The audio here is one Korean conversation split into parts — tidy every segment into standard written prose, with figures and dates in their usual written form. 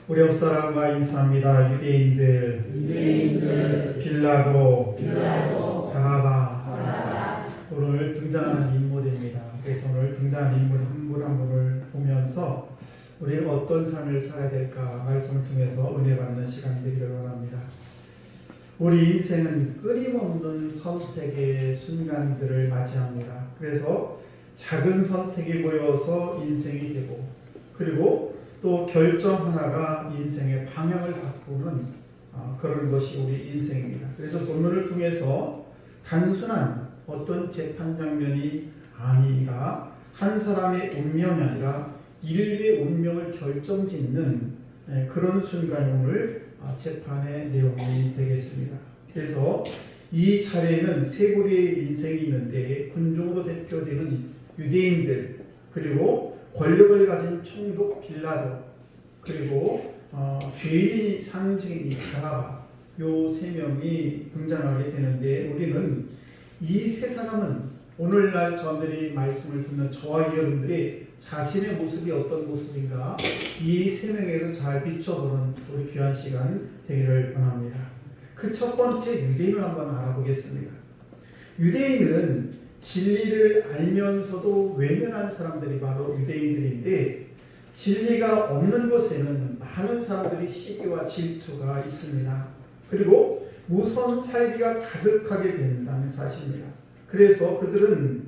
우리 옆사람과 인사합니다. 유대인들, 빌라도, 바라바. 오늘 등장하는 인물입니다. 그래서 오늘 등장하는 인물 한 분 한 분을 보면서 우리는 어떤 삶을 살아야 될까 말씀을 통해서 은혜 받는 시간이 되기를 원합니다. 우리 인생은 끊임없는 선택의 순간들을 맞이합니다. 그래서 작은 선택이 모여서 인생이 되고, 그리고 또 결정 하나가 인생의 방향을 바꾸는 그런 것이 우리 인생입니다. 그래서 본문을 통해서 단순한 어떤 재판 장면이 아니라 한 사람의 운명이 아니라 인류의 운명을 결정짓는 그런 순간이 오늘 재판의 내용이 되겠습니다. 그래서 이 차례에는 세 부류의 인생이 있는데 군중으로 대표되는 유대인들, 그리고 권력을 가진 총독 빌라도, 그리고 죄인의 상징인 바라바, 요 세 명이 등장하게 되는데 우리는 이 세 사람은 오늘날 저들이 말씀을 듣는 저와 여러분들이 자신의 모습이 어떤 모습인가 이 세 명에서 잘 비춰보는 우리 귀한 시간 되기를 원합니다. 그 첫 번째 유대인을 한번 알아보겠습니다. 유대인은 진리를 알면서도 외면한 사람들이 바로 유대인들인데, 진리가 없는 곳에는 많은 사람들이 시기와 질투가 있습니다. 그리고 무서운 살기가 가득하게 된다는 사실입니다. 그래서 그들은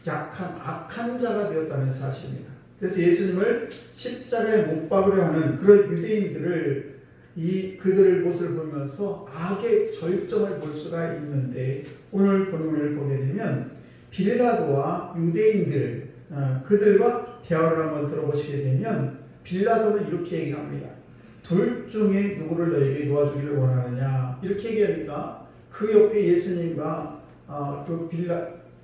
약한 악한 자가 되었다는 사실입니다. 그래서 예수님을 십자가에 못 박으려 하는 그런 유대인들을 그들의 모습을 보면서 악의 절정을 볼 수가 있는데, 오늘 본문을 보게 되면 빌라도와 유대인들 그들과 대화를 한번 들어보시게 되면 빌라도는 이렇게 얘기합니다. 둘 중에 누구를 너에게 놓아주기를 원하느냐, 이렇게 얘기하니까 그 옆에 예수님과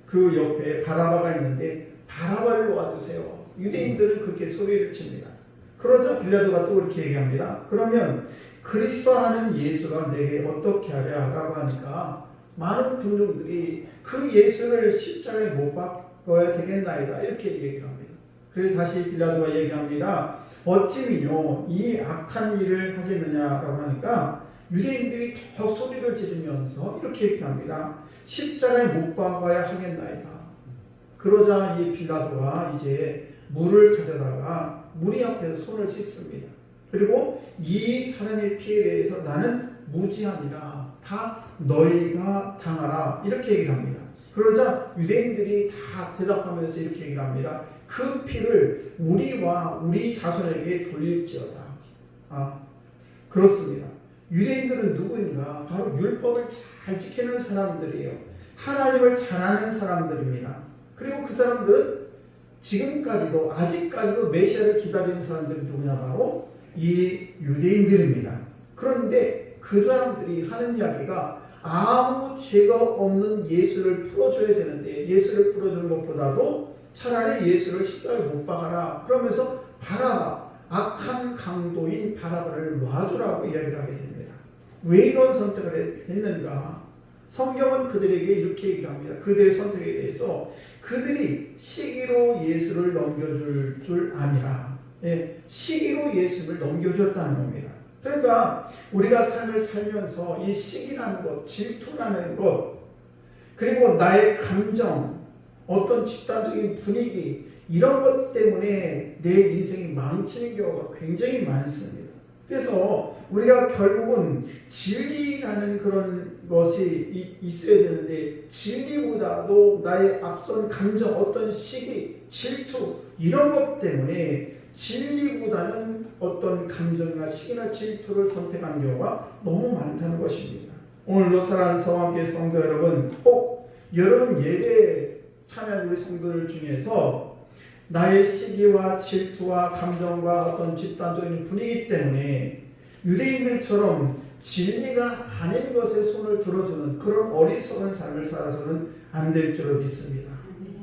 그 옆에 바라바가 있는데 바라바를 놓아주세요. 유대인들은 그렇게 소리를 칩니다. 그러자 빌라도가 또 그렇게 얘기합니다. 그러면 그리스도 하는 예수가 내게 어떻게 하랴 라고 하니까 많은 군중들이 그 예수를 십자가에 못 박아야 되겠나이다, 이렇게 얘기를 합니다. 그래서 다시 빌라도가 얘기합니다. 어찌미뇨 이 악한 일을 하겠느냐라고 하니까 유대인들이 더 소리를 지르면서 이렇게 얘기합니다. 십자가에 못 박아야 하겠나이다. 그러자 이 빌라도가 이제 물을 가져다가 무리 앞에서 손을 씻습니다. 그리고 이 사람의 피에 대해서 나는 무지함이라, 다 너희가 당하라, 이렇게 얘기를 합니다. 그러자 유대인들이 다 대답하면서 이렇게 얘기를 합니다. 그 피를 우리와 우리 자손에게 돌릴지어다. 그렇습니다. 유대인들은 누구인가? 바로 율법을 잘 지키는 사람들이에요. 하나님을 잘 아는 사람들입니다. 그리고 그 사람들은 지금까지도 아직까지도 메시아를 기다리는 사람들이 누구냐? 바로 이 유대인들입니다. 그런데 그 사람들이 하는 이야기가 아무 죄가 없는 예수를 풀어줘야 되는데, 예수를 풀어주는 것보다도 차라리 예수를 십자가에 못 박아라, 그러면서 바라바, 악한 강도인 바라바를 놔주라고 이야기를 하게 됩니다. 왜 이런 선택을 했는가? 성경은 그들에게 이렇게 얘기를 합니다. 그들의 선택에 대해서 그들이 시기로 예수를 넘겨줄 줄 아니라, 시기로 예수를 넘겨주었다는 겁니다. 그러니까 우리가 삶을 살면서 이 시기라는 것, 질투라는 것, 그리고 나의 감정, 어떤 집단적인 분위기, 이런 것 때문에 내 인생이 망치는 경우가 굉장히 많습니다. 그래서 우리가 결국은 진리라는 그런 것이 있어야 되는데, 진리보다도 나의 앞선 감정, 어떤 시기, 질투, 이런 것 때문에 진리보다는 어떤 감정이나 시기나 질투를 선택하는 경우가 너무 많다는 것입니다. 오늘도 사랑하는 성함께 성도 여러분, 꼭 여러분 예배 참여한 우리 성도들 중에서 나의 시기와 질투와 감정과 어떤 집단적인 분위기 때문에 유대인들처럼 진리가 아닌 것에 손을 들어주는 그런 어리석은 삶을 살아서는 안 될 줄로 믿습니다.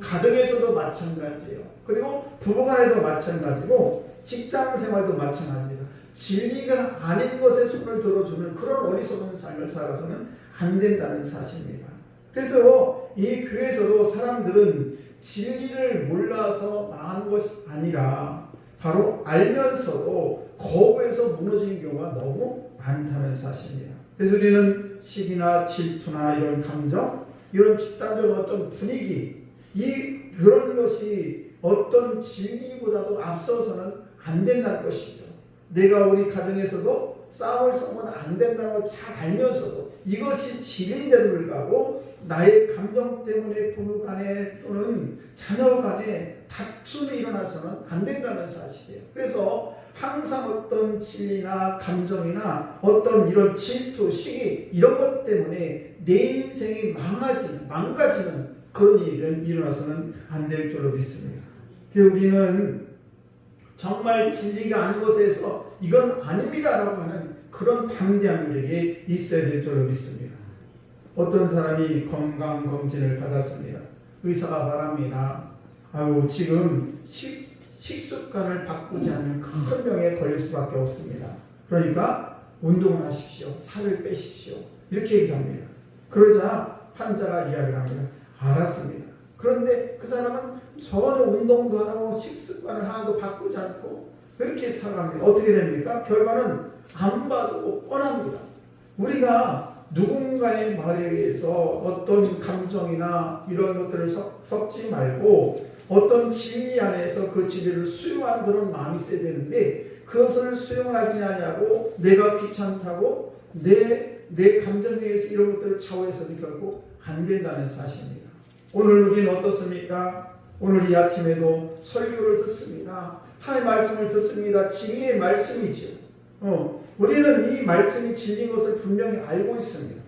가정에서도 마찬가지예요. 그리고 부부간에도 마찬가지고 직장 생활도 마찬가지입니다. 진리가 아닌 것에 손을 들어주는 그런 어리석은 삶을 살아서는 안 된다는 사실입니다. 그래서 이 교회에서도 사람들은 진리를 몰라서 망하는 것이 아니라 바로 알면서도 거부해서 무너지는 경우가 너무 많다는 사실입니다. 그래서 우리는 시기나 질투나 이런 감정, 이런 집단적 어떤 분위기, 그런 것이 어떤 진리보다도 앞서서는 안 된다는 것이죠. 내가 우리 가정에서도 싸움을 싸우면 안 된다는 걸 잘 알면서도 이것이 진리인데도 불구하고 나의 감정 때문에 부부 간에 또는 자녀 간에 다툼이 일어나서는 안 된다는 사실이에요. 그래서 항상 어떤 진리나 감정이나 어떤 이런 질투, 시기 이런 것 때문에 내 인생이 망가지는 그런 일은 일어나서는 안 될 줄로 믿습니다. 그래서 우리는 정말 진리가 아닌 것에서 이건 아닙니다라고 하는 그런 담대한 우리에게 있어야 될 줄로 믿습니다. 어떤 사람이 건강검진을 받았습니다. 의사가 말합니다. 지금 식습관을 바꾸지 않으면 큰 병에 걸릴 수밖에 없습니다. 그러니까 운동을 하십시오. 살을 빼십시오. 이렇게 얘기합니다. 그러자 환자가 이야기를 합니다. 알았습니다. 그런데 그 사람은 전혀 운동도 안 하고 식습관을 하나도 바꾸지 않고 그렇게 살아갑니다. 어떻게 됩니까? 결과는 안 봐도 뻔합니다. 우리가 누군가의 말에 의해서 어떤 감정이나 이런 것들을 섞지 말고 어떤 진리 안에서 그 진리를 수용하는 그런 마음이 있어야 되는데 그것을 수용하지 않냐고 내가 귀찮다고 내 감정에 의해서 이런 것들을 좌우해서는 결국 안 된다는 사실입니다. 오늘 우리는 어떻습니까? 오늘 이 아침에도 설교를 듣습니다. 하나님의 말씀을 듣습니다. 진리의 말씀이죠. 우리는 이 말씀이 진리인 것을 분명히 알고 있습니다.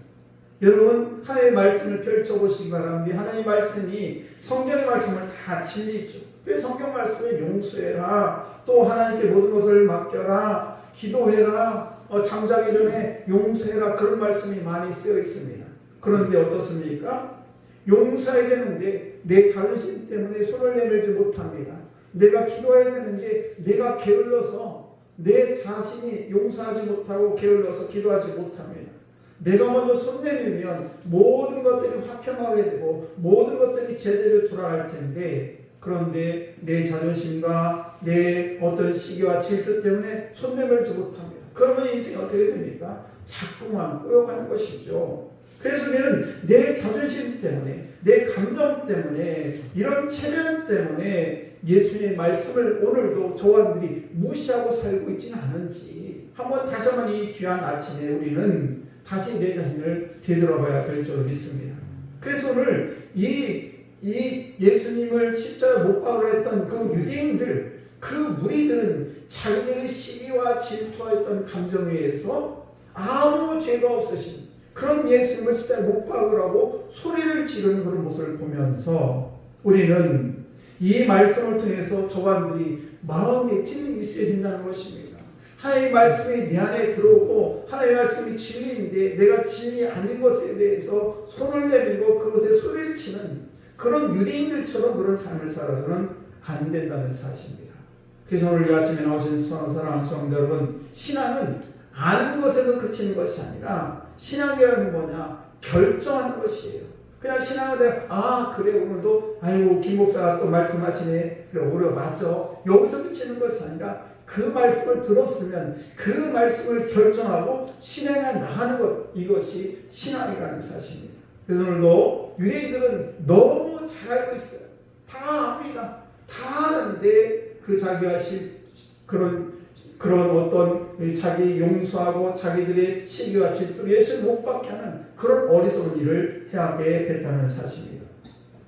여러분 하나님의 말씀을 펼쳐보시기 바랍니다. 하나님의 말씀이 성경의 말씀을 다 진리죠. 그래서 성경 말씀에 용서해라. 또 하나님께 모든 것을 맡겨라. 기도해라. 잠자기 전에 용서해라. 그런 말씀이 많이 쓰여 있습니다. 그런데 어떻습니까? 용서해야 되는데 내 자존심 때문에 손을 내밀지 못합니다. 내가 기도해야 되는데 내가 게을러서 내 자신이 용서하지 못하고 게을러서 기도하지 못합니다. 내가 먼저 손 내밀면 모든 것들이 화평하게 되고 모든 것들이 제대로 돌아갈 텐데 그런데 내 자존심과 내 어떤 시기와 질투 때문에 손 내밀지 못합니다. 그러면 인생이 어떻게 됩니까? 자꾸만 꼬여가는 것이죠. 그래서 우리는 내 자존심 때문에 내 감정 때문에 이런 체면 때문에 예수님의 말씀을 오늘도 저와들이 무시하고 살고 있지는 않은지 다시 한번 이 귀한 아침에 우리는 다시 내 자신을 되돌아봐야 될 줄 믿습니다. 그래서 오늘 이 예수님을 십자가 못 박으려 했던 그 유대인들 그 무리들은 자기들의 시기와 질투하였던 감정에 의해서 아무 죄가 없으신 그런 예수님을 십자가에 못 박으라고 소리를 지르는 그런 모습을 보면서 우리는 이 말씀을 통해서 저관들이 마음에 찔림이 있어야 된다는 것입니다. 하나님의 말씀이 내 안에 들어오고 하나님의 말씀이 진리인데 내가 진리 아닌 것에 대해서 손을 내밀고 그것에 소리를 치는 그런 유대인들처럼 그런 삶을 살아서는 안 된다는 사실입니다. 그래서 오늘 이 아침에 나오신 사랑하는 성도 여러분, 신앙은 아는 것에서 그치는 것이 아니라 신앙이라는 뭐냐? 결정하는 것이에요. 그냥 신앙을 내가 그래 오늘도 김 목사가 또 말씀하시네. 그래 오래 맞죠. 여기서 그치는 것이 아니라 그 말씀을 들었으면 그 말씀을 결정하고 실행해 나가는 것 이것이 신앙이라는 사실입니다. 그래서 오늘도 유대인들은 너무 잘 알고 있어요. 다 압니다. 다 아는데 그 자기가 그런 어떤 자기 용서하고 자기들의 시기와 질투로 예수를 못 받게 하는 그런 어리석은 일을 해하게 됐다는 사실입니다.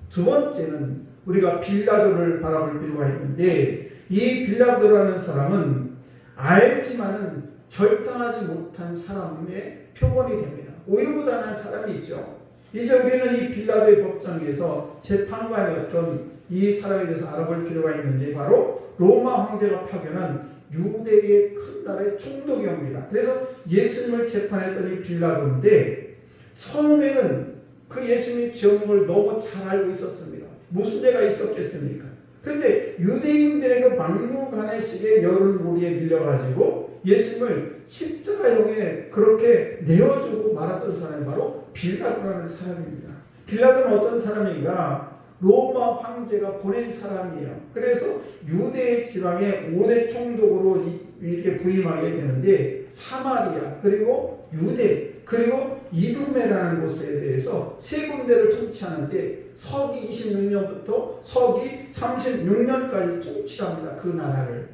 두 번째는 우리가 빌라도를 바라볼 필요가 있는데 이 빌라도라는 사람은 알지만은 결단하지 못한 사람의 표본이 됩니다. 우유부단한 사람이죠. 이제 우리는 이 빌라도의 법정에서 재판관이었던 이 사람에 대해서 알아볼 필요가 있는데 바로 로마 황제가 파견한 유대의 큰 나라의 총독이옵니다. 그래서 예수님을 재판했던 이 빌라도인데 처음에는 그 예수님의 죄업을 너무 잘 알고 있었습니다. 무슨 죄가 있었겠습니까? 그런데 유대인들의 그 막무가내식의 여론몰이에 밀려가지고 예수님을 십자가형에 그렇게 내어주고 말았던 사람이 바로 빌라도라는 사람입니다. 빌라도는 어떤 사람인가? 로마 황제가 보낸 사람이에요. 그래서 유대 지방의 5대 총독으로 이렇게 부임하게 되는데 사마리아 그리고 유대 그리고 이두메라는 곳에 대해서 세 군데를 통치하는데 서기 26년부터 서기 36년까지 통치합니다. 그 나라를.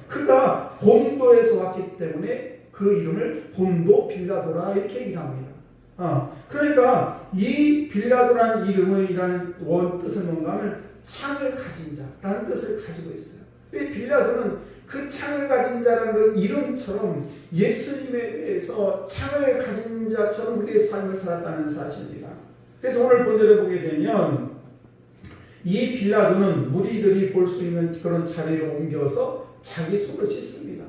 그가 본도에서 왔기 때문에 그 이름을 본도 빌라도라 이렇게 얘기합니다. 그러니까 이 빌라도라는 이름이라는 원뜻은 뭔가 하면 창을 가진 자라는 뜻을 가지고 있어요. 이 빌라도는 그 창을 가진 자라는 그 이름처럼 예수님에 대해서 창을 가진 자처럼 우리의 삶을 살았다는 사실입니다. 그래서 오늘 본절에 보게 되면 이 빌라도는 무리들이 볼 수 있는 그런 자리로 옮겨서 자기 손을 씻습니다.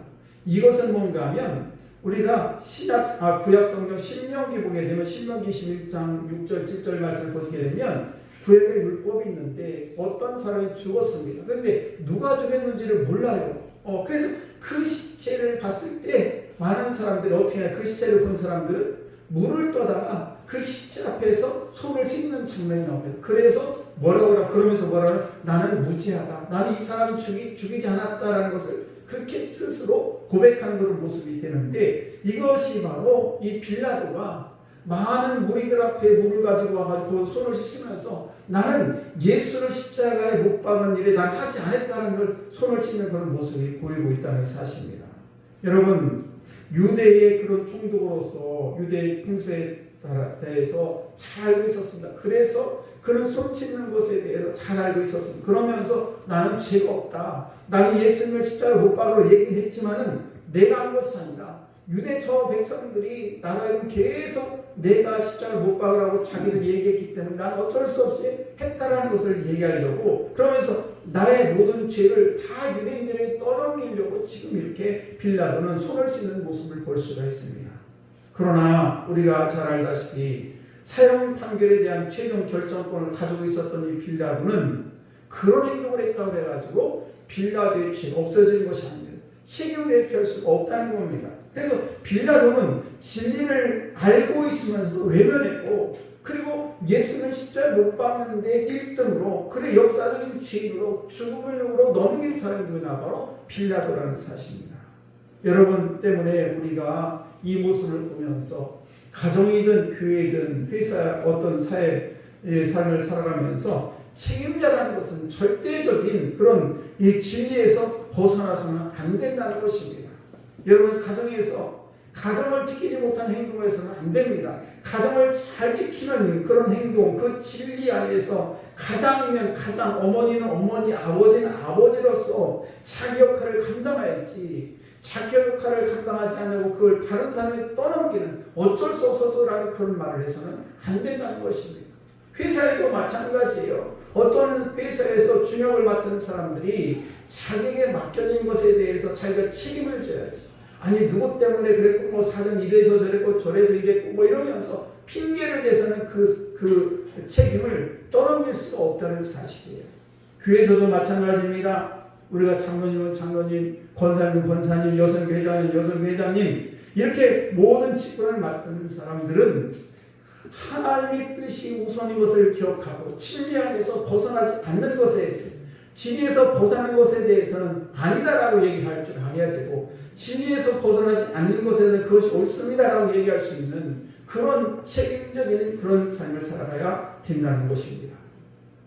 이것은 뭔가 하면 우리가 구약 성경 신명기 보게 되면 신명기 21장 6절 7절 말씀을 보시게 되면 구약의 율법이 있는데 어떤 사람이 죽었습니다. 그런데 누가 죽였는지를 몰라요. 그래서 그 시체를 봤을 때 많은 사람들이 어떻게 해요? 그 시체를 본 사람들은 물을 떠다가 그 시체 앞에서 손을 씻는 장면이 나옵니다. 그래서 그러면서 나는 무지하다. 나는 이 사람이 죽이지 않았다라는 것을 그렇게 스스로 고백하는 그런 모습이 되는데 이것이 바로 이 빌라도가 많은 무리들 앞에 물을 가지고 와가지고 손을 씻으면서 나는 예수를 십자가에 못 박은 일에 난 하지 않았다는 걸 손을 씻는 그런 모습이 보이고 있다는 사실입니다. 여러분 유대의 그런 총독으로서 유대의 풍수에 대해서 잘 알고 있었습니다. 그래서 그는 손 씻는 것에 대해서 잘 알고 있었습니다. 그러면서 나는 죄가 없다. 나는 예수님을 십자가에 못 박으러 얘기는 했지만은 내가 한 것이 아니라 유대 저 백성들이 나라에는 계속 내가 십자가를 못 박으라고 자기들이 얘기했기 때문에 난 어쩔 수 없이 했다라는 것을 얘기하려고 그러면서 나의 모든 죄를 다 유대인들에게 떠넘기려고 지금 이렇게 빌라도는 손을 씻는 모습을 볼 수가 있습니다. 그러나 우리가 잘 알다시피 사형 판결에 대한 최종 결정권을 가지고 있었던 이 빌라도는 그런 행동을 했다고 해가지고 빌라도의 죄가 없어지는 것이 아닙니다. 책임을 회피할 수가 없다는 겁니다. 그래서 빌라도는 진리를 알고 있으면서도 외면했고 그리고 예수는 십자가에 못 박는데 1등으로 그래 역사적인 죄인으로 죽음을 누구로 넘긴 사람이 누구나 바로 빌라도라는 사실입니다. 여러분 때문에 우리가 이 모습을 보면서 가정이든 교회든 회사 어떤 사회의 삶을 살아가면서 책임자라는 것은 절대적인 그런 이 진리에서 벗어나서는 안 된다는 것입니다. 여러분 가정에서 가정을 지키지 못한 행동을 해서는 안 됩니다. 가정을 잘 지키는 그런 행동, 그 진리 안에서 가장이면 가장, 어머니는 어머니, 아버지는 아버지로서 자기 역할을 감당해야지 자기 역할을 감당하지 않고 그걸 다른 사람에 떠넘기는 어쩔 수 없어서라는 그런 말을 해서는 안 된다는 것입니다. 회사에도 마찬가지예요. 어떤 회사에서 준역을 맡은 사람들이 자기에게 맡겨진 것에 대해서 자기가 책임을 져야지. 아니 누구 때문에 그랬고 뭐 사정 이래서 저랬고 저래서 이랬고 뭐 이러면서 핑계를 대서는 그 책임을 떠넘길 수가 없다는 사실이에요. 교회에서도 마찬가지입니다. 우리가 장로님은 장로님, 권사님은 권사님, 여성회장은 여성회장님 이렇게 모든 직분을 맡는 사람들은 하나님의 뜻이 우선인 것을 기억하고 진리 안에서 벗어나지 않는 것에 대해서 진리에서 벗어나는 것에 대해서는 아니다라고 얘기할 줄 알아야 되고 진리에서 벗어나지 않는 것에 대해서 그것이 옳습니다라고 얘기할 수 있는 그런 책임적인 그런 삶을 살아가야 된다는 것입니다.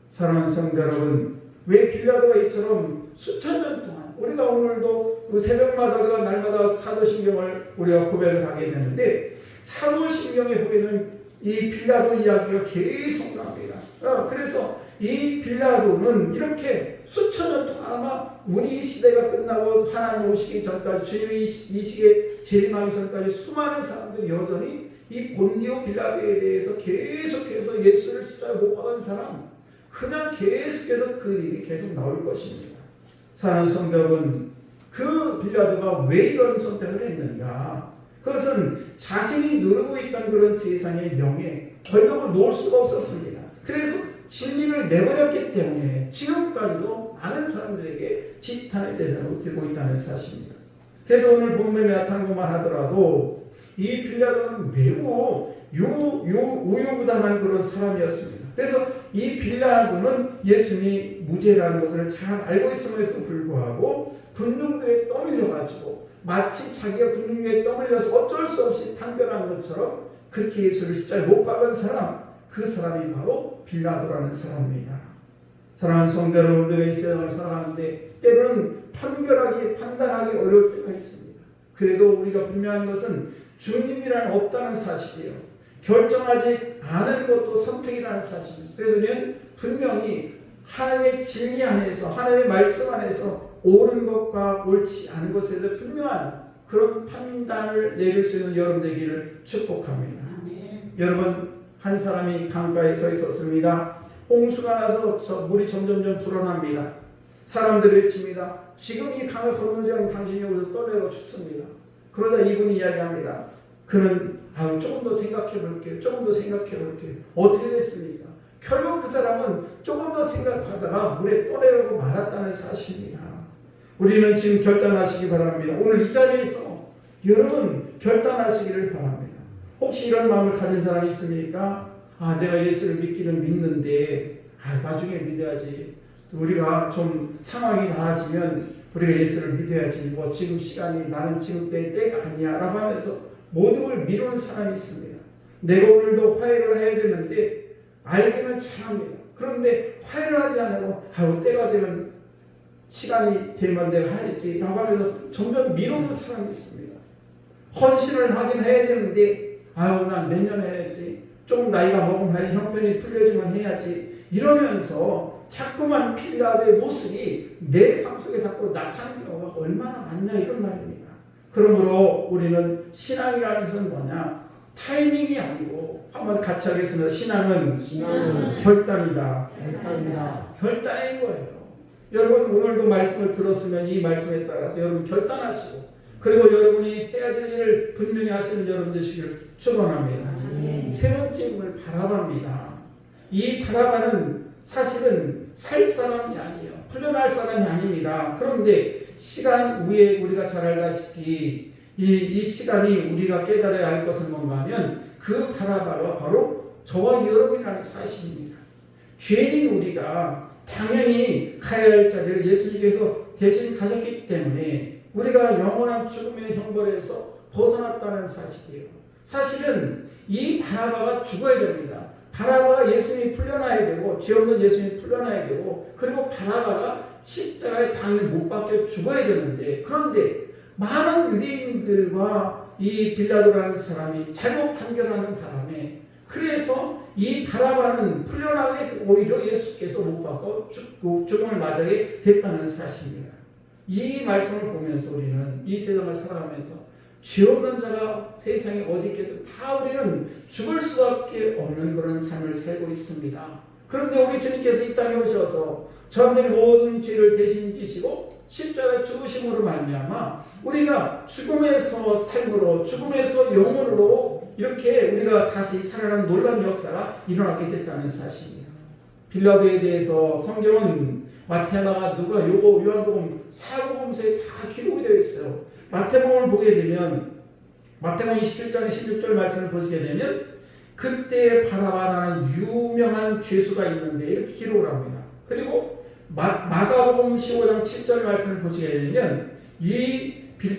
사랑하는 성도 여러분, 왜 빌라도가 이처럼 수천 년 동안 우리가 오늘도 새벽마다 우리가 날마다 사도신경을 우리가 고백을 하게 되는데 사도신경에 보게 되면 이 빌라도 이야기가 계속 나옵니다. 그래서 이 빌라도는 이렇게 수천 년 동안 아마 우리 시대가 끝나고 하나님 오시기 전까지 주님이 이 시기에 재림하기 전까지 수많은 사람들이 여전히 이 본디오 빌라도에 대해서 계속해서 예수를 십자가에 못 박은 사람 그냥 계속해서 그 일이 계속 나올 것입니다. 사랑하는 성도 여러분, 그 빌라도가 왜 이런 선택을 했는가? 그것은 자신이 누르고 있던 그런 세상의 명예, 권력을 놓을 수가 없었습니다. 그래서 진리를 내버렸기 때문에 지금까지도 많은 사람들에게 지탄의 대상으로 되고 있다는 사실입니다. 그래서 오늘 본문에 나타난 것만 하더라도 이 빌라도는 매우 우유부단한 그런 사람이었습니다. 그래서 이 빌라도는 예수님이 무죄라는 것을 잘 알고 있음에도 불구하고 분중도에 떠밀려가지고 마치 자기가 분중도에 떠밀려서 어쩔 수 없이 판결한 것처럼 그렇게 예수를 십자가에 못 박은 사람, 그 사람이 바로 빌라도라는 사람입니다. 사랑하는 성도 여러분, 우리가 이 세상을 살아가는데 때로는 판단하기 어려울 때가 있습니다. 그래도 우리가 분명한 것은 주님이란 없다는 사실이에요. 결정하지 않은 것도 선택이라는 사실입니다. 그래서 우리는 분명히 하나님의 진리 안에서, 하나님의 말씀 안에서 옳은 것과 옳지 않은 것에 대해 분명한 그런 판단을 내릴 수 있는 여러분 되기를 축복합니다. 여러분, 한 사람이 강가에 서 있었습니다. 홍수가 나서 물이 점점점 불어납니다. 사람들이 외칩니다. 지금 이 강을 건너지 않으면 당신이 여기서 떠내려 죽습니다. 그러자 이분이 이야기합니다. 그는 조금 더 생각해 볼게요. 조금 더 생각해 볼게요. 어떻게 됐습니까? 결국 그 사람은 조금 더 생각하다가 물에 떠내려고 말았다는 사실입니다. 우리는 지금 결단하시기 바랍니다. 오늘 이 자리에서 여러분 결단하시기를 바랍니다. 혹시 이런 마음을 가진 사람이 있습니까? 내가 예수를 믿기는 믿는데 나중에 믿어야지. 우리가 좀 상황이 나아지면 우리가 예수를 믿어야지. 지금 시간이 나는 지금 때가 아니야 라고 하면서 모든 걸 미루는 사람이 있습니다. 내가 오늘도 화해를 해야 되는데 알기는 잘합니다. 그런데 화해를 하지 않고 때가 되면 시간이 되면 내가 해야지 라고 하면서 점점 미루는 사람이 있습니다. 헌신을 하긴 해야 되는데 난 내년 해야지. 좀 나이가 먹으면 형편이 풀려지면 해야지. 이러면서 자꾸만 빌라도의 모습이 내 삶 속에 자꾸 나타나는 경우가 얼마나 많냐 이런 말입니다. 그러므로 우리는 신앙이라는 것은 뭐냐? 타이밍이 아니고 한번 같이 하겠습니다. 신앙은 결단이다. 결단인 거예요. 여러분 오늘도 말씀을 들었으면 이 말씀에 따라서 여러분 결단하시고 그리고 여러분이 해야 될 일을 분명히 하시는 여러분 되시기를 축원합니다. 세 번째 분을 바라봅니다. 이 바라바는 사실은 살 사람이 아니에요. 풀려날 사람이 아닙니다. 그런데 시간 후에 우리가 잘 알다시피 이 시간이 우리가 깨달아야 할 것은 뭔가 하면 그 바라바가 바로 저와 여러분이라는 사실입니다. 죄인인 우리가 당연히 가야 할 자리를 예수님께서 대신 가셨기 때문에 우리가 영원한 죽음의 형벌에서 벗어났다는 사실이에요. 사실은 이 바라바가 죽어야 됩니다. 바라바가 예수님이 풀려나야 되고 죄 없는 예수님이 풀려나야 되고 그리고 바라바가 십자가에 당연히 못 박혀 죽어야 되는데 그런데 많은 유대인들과 이 빌라도라는 사람이 잘못 판결하는 바람에 그래서 이 바라바는 풀려나게 오히려 예수께서 못 박혀 죽음을 맞게 됐다는 사실입니다. 이 말씀을 보면서 우리는 이 세상을 살아가면서 죄 없는 자가 세상에 어디 있겠어? 다 우리는 죽을 수밖에 없는 그런 삶을 살고 있습니다. 그런데 우리 주님께서 이 땅에 오셔서 저들의 모든 죄를 대신 지시고 십자가의 죽으심으로 말미암아 우리가 죽음에서 삶으로 죽음에서 영혼으로 이렇게 우리가 다시 살아나는 놀라운 역사가 일어나게 됐다는 사실입니다. 빌라도에 대해서 성경은 마태나 누가 요한복음 사복음서에 다 기록이 되어 있어요. 마태복음을 보게 되면 마태복음 27장 16절 말씀을 보시게 되면 그때 바라바라는 유명한 죄수가 있는데 이렇게 기록을 합니다. 그리고 마가복음 15장 7절 말씀을 보시게 되면 이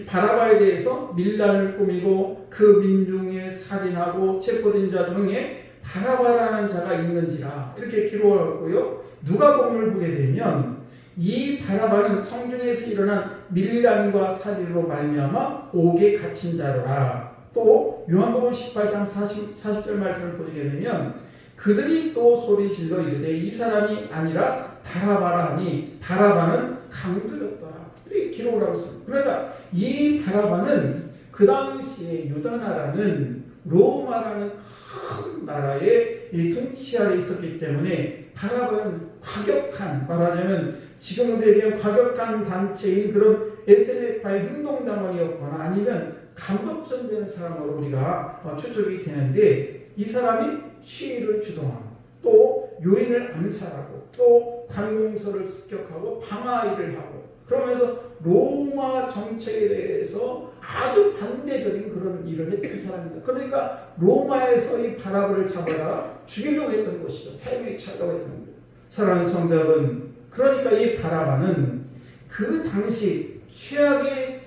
바라바에 대해서 밀란을 꾸미고 그 민중에 살인하고 체포된 자 중에 바라바라는 자가 있는지라 이렇게 기록을 하고요. 누가복음을 보게 되면 이 바라바는 성중에서 일어난 밀란과 살인으로 말미암아 옥에 갇힌 자로라. 또 요한복음 18장 40절 말씀을 보시게 되면 그들이 또 소리 질러 이르되 이 사람이 아니라 바라바라 하니 바라바는 강도였더라. 이렇게 기록을 하고 있습니다. 그러니까 이 바라바는 그 당시에 유다나라는 로마라는 큰 나라의 이 통치 아래 있었기 때문에 바라바는 과격한, 말하자면 지금 우리에게 과격한 단체인 그런 SNF파의 행동당원이었거나 아니면 간법전되는 사람으로 우리가 추측이 되는데 이 사람이 시위를 주동하고 또 요인을 암살하고 또 관공서를 습격하고 방화 일을 하고 그러면서 로마 정책에 대해서 아주 반대적인 그런 일을 했던 사람입니다. 그러니까 로마에서 이 바라바를 잡아라 죽이려고 했던 것이죠. 사형에 처하려고 했던 겁니다. 사랑하는 성도여러분, 그러니까 이 바라바는 그 당시 최악의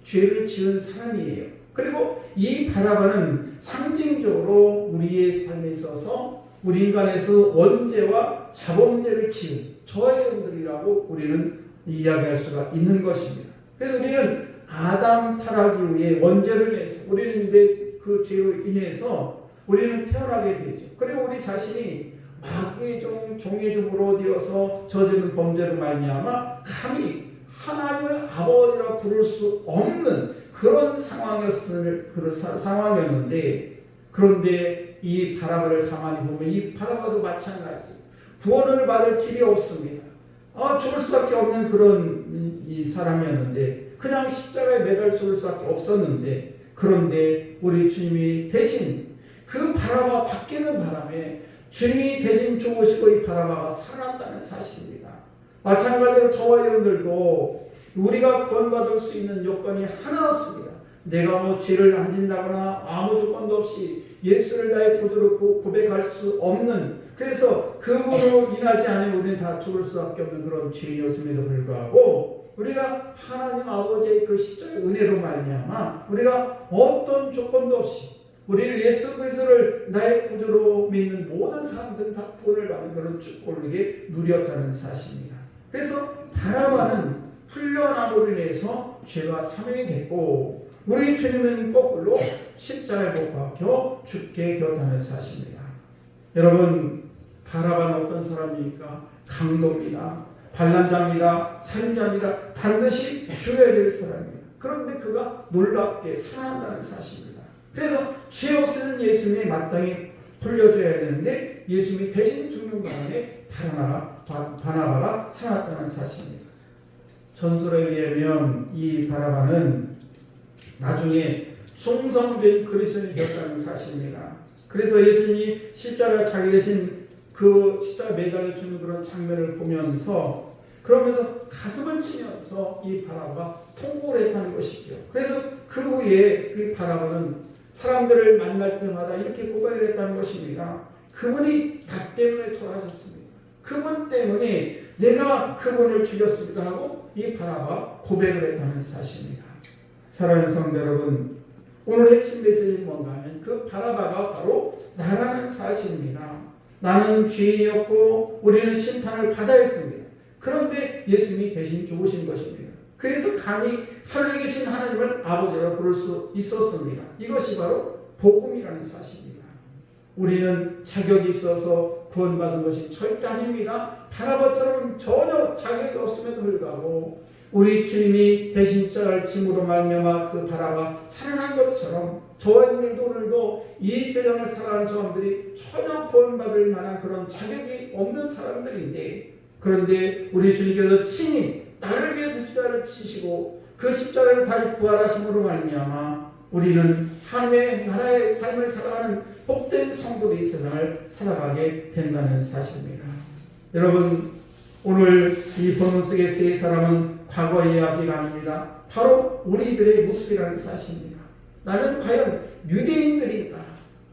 죄를 지은 사람이에요. 그리고 이 바라바는 상징적으로 우리의 삶에 있어서 우리 인간에서 원죄와 자범죄를 지은 저와 여러분들이라고 우리는 이야기할 수가 있는 것입니다. 그래서 우리는 아담 타락 이후에 원죄를 인해서 우리는 이제 그 죄로 인해서 우리는 태어나게 되죠. 그리고 우리 자신이 마귀의 종의 종으로 되어서 저지른 범죄로 말미암아 감히 하나님을 아버지라 부를 수 없는 그런 상황이었는데, 그런데 이 바라바를 가만히 보면 이 바라바도 마찬가지 구원을 받을 길이 없습니다. 죽을 수밖에 없는 그런 이 사람이었는데 그냥 십자가에 매달 죽을 수밖에 없었는데, 그런데 우리 주님이 대신 그 바라바 바뀌는 바람에 주님이 대신 죽으시고 이 바라바가 살아났다는 사실입니다. 마찬가지로 저와 여러분들도 우리가 구원받을 수 있는 요건이 하나였습니다. 내가 뭐 죄를 안 짓는다거나 아무 조건도 없이 예수를 나의 구주로 고백할 수 없는, 그래서 그분으로 인하지 않으면 우리는 다 죽을 수밖에 없는 그런 죄인이었음에도 불구하고 우리가 하나님 아버지의 그 십자가의 은혜로 말미암아 우리가 어떤 조건도 없이 우리를 예수 그리스도를 나의 구주로 믿는 모든 사람들은 다 구원을 받는 그런 축복을 누렸다는 사실입니다. 그래서 바라바는 풀려남으로 인해서 죄가 사면이 됐고 우리 주님은 거꾸로 십자가에 못 박혀 죽게 되었다는 사실입니다. 여러분, 바라바는 어떤 사람입니까? 강도입니다. 반란자입니다. 살인자입니다. 반드시 죽여야 될 사람입니다. 그런데 그가 놀랍게 살아난다는 사실입니다. 그래서 죄 없으신 예수님이 마땅히 돌려줘야 되는데 예수님이 대신 죽는 바람에 바나바가 살아났다는 사실입니다. 전설에 의하면 이 바나바는 나중에 충성된 그리스도인이 되었다는 사실입니다. 그래서 예수님이 십자가 자기 대신 그 십자가 매달려 주는 그런 장면을 보면서 그러면서 가슴을 치면서 이 바나바가 통곡을 했다는 것이죠. 그래서 그 후에 그 바나바는 사람들을 만날 때마다 이렇게 고백을 했다는 것입니다. 그분이 나 때문에 돌아가셨습니다. 그분 때문에 내가 그분을 죽였습니다 하고 이 바나바가 고백을 했다는 사실입니다. 사랑하는 성도 여러분, 오늘 핵심 메시지는 뭔가 하면 그 바나바가 바로 나라는 사실입니다. 나는 죄인이었고 우리는 심판을 받아야 했습니다. 그런데 예수님이 대신 죽으신 것입니다. 그래서 감히 하늘에 계신 하나님을 아버지라 부를 수 있었습니다. 이것이 바로 복음이라는 사실입니다. 우리는 자격이 있어서 구원받은 것이 절대 아닙니다. 바나바처럼 전혀 자격이 없음에도 불구하고 우리 주님이 대신 십자가를 짐으로 말미암아 그 바나바가 살아난 것처럼 저와 여러분들도 오늘도 이 세상을 살아가는 사람들이 전혀 구원받을 만한 그런 자격이 없는 사람들인데, 그런데 우리 주님께서 친히 나를 위해서 십자가를 치시고 그 십자가에서 다시 부활하심으로 말미암아 우리는 하나님의 나라의 삶을 살아가는 복된 성도들이 이 세상을 살아가게 된다는 사실입니다. 여러분, 오늘 이 본문 속의 세 사람은 과거 이야기가 아닙니다. 바로 우리들의 모습이라는 사실입니다. 나는 과연 유대인들인가?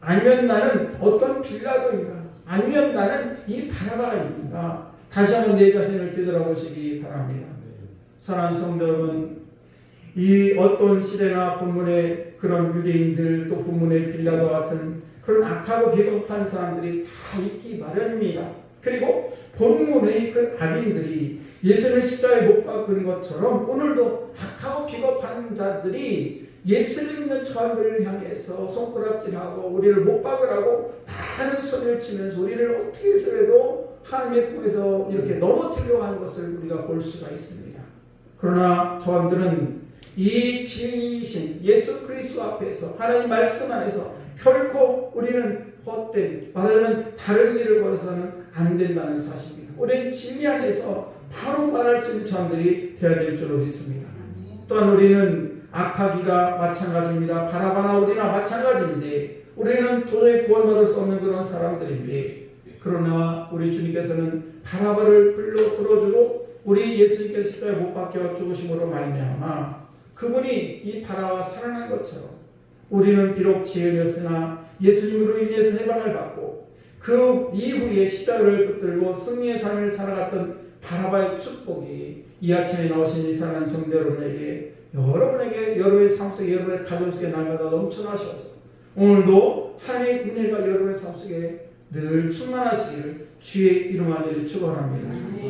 아니면 나는 어떤 빌라도인가? 아니면 나는 이 바나바인가? 다시 한번 내 자신을 되돌아보시기 바랍니다. 사랑하는 성도 여러분, 이 어떤 시대나 본문의 그런 유대인들 또 본문의 빌라도 같은 그런 악하고 비겁한 사람들이 다 있기 마련입니다. 그리고 본문의 그 악인들이 예수를 십자가에 못 박은 것처럼 오늘도 악하고 비겁한 자들이 예수를 믿는 저들을 향해서 손가락질하고 우리를 못 박으라고 많은 소리를 치면서 우리를 어떻게 해서라도 하나님의 꿈에서 이렇게 넘어뜨리려고 하는 것을 우리가 볼 수가 있습니다. 그러나 저들은 이 진리이신 예수 그리스도 앞에서 하나님 말씀 안에서 결코 우리는 헛된 말하자면 다른 길을 걸어서는 안 된다는 사실입니다. 우리는 진리 안에서 바로 말할 수 있는 사람들이 되어야 될 줄로 믿습니다. 또한 우리는 악하기가 마찬가지입니다. 바나바나 우리나 마찬가지인데 우리는 도저히 구원받을 수 없는 그런 사람들인데, 그러나 우리 주님께서는 바나바를 불러주고 우리 예수님께서 십자가에 못 박혀 죽으심으로 말미암아 그분이 이 바다와 살아난 것처럼 우리는 비록 죄인이었으나 예수님으로 인해서 해방을 받고 그 이후에 십자가를 붙들고 승리의 삶을 살아갔던 바라바의 축복이 이 아침에 나오신 이 사랑하는 성도 여러분에게 여러분의 삶 속에 여러분의 가정 속에 날마다 넘쳐나셔서 오늘도 하나님의 은혜가 여러분의 삶 속에 늘 충만하시길 주의 이름 안에 축원합니다.